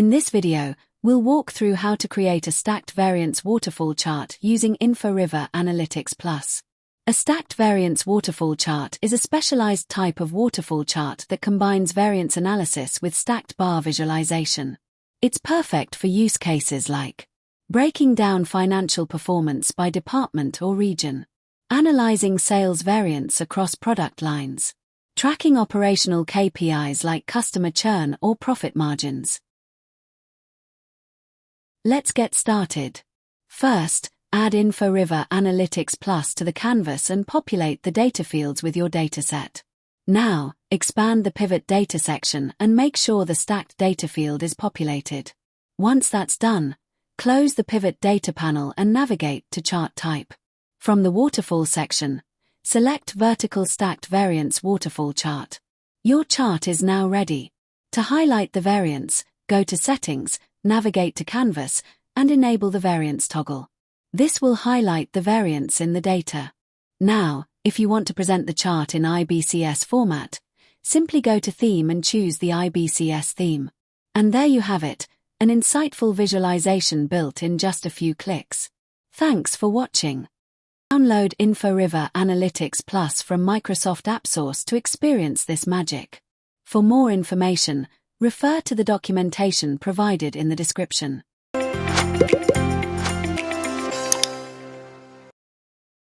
In this video, we'll walk through how to create a stacked variance waterfall chart using Inforiver Analytics Plus. A stacked variance waterfall chart is a specialized type of waterfall chart that combines variance analysis with stacked bar visualization. It's perfect for use cases like breaking down financial performance by department or region, analyzing sales variance across product lines, tracking operational KPIs like customer churn or profit margins. Let's get started. First, add Inforiver Analytics Plus to the canvas and populate the data fields with your dataset. Now, expand the pivot data section and make sure the stacked data field is populated. Once that's done, close the pivot data panel and navigate to chart type. From the waterfall section, select Vertical Stacked Variance Waterfall Chart. Your chart is now ready. To highlight the variance, go to Settings, navigate to Canvas, and enable the Variance Toggle. This will highlight the variance in the data. Now, if you want to present the chart in IBCS format, simply go to Theme and choose the IBCS theme. And there you have it, an insightful visualization built in just a few clicks. Thanks for watching. Download Inforiver Analytics Plus from Microsoft AppSource to experience this magic. For more information, refer to the documentation provided in the description.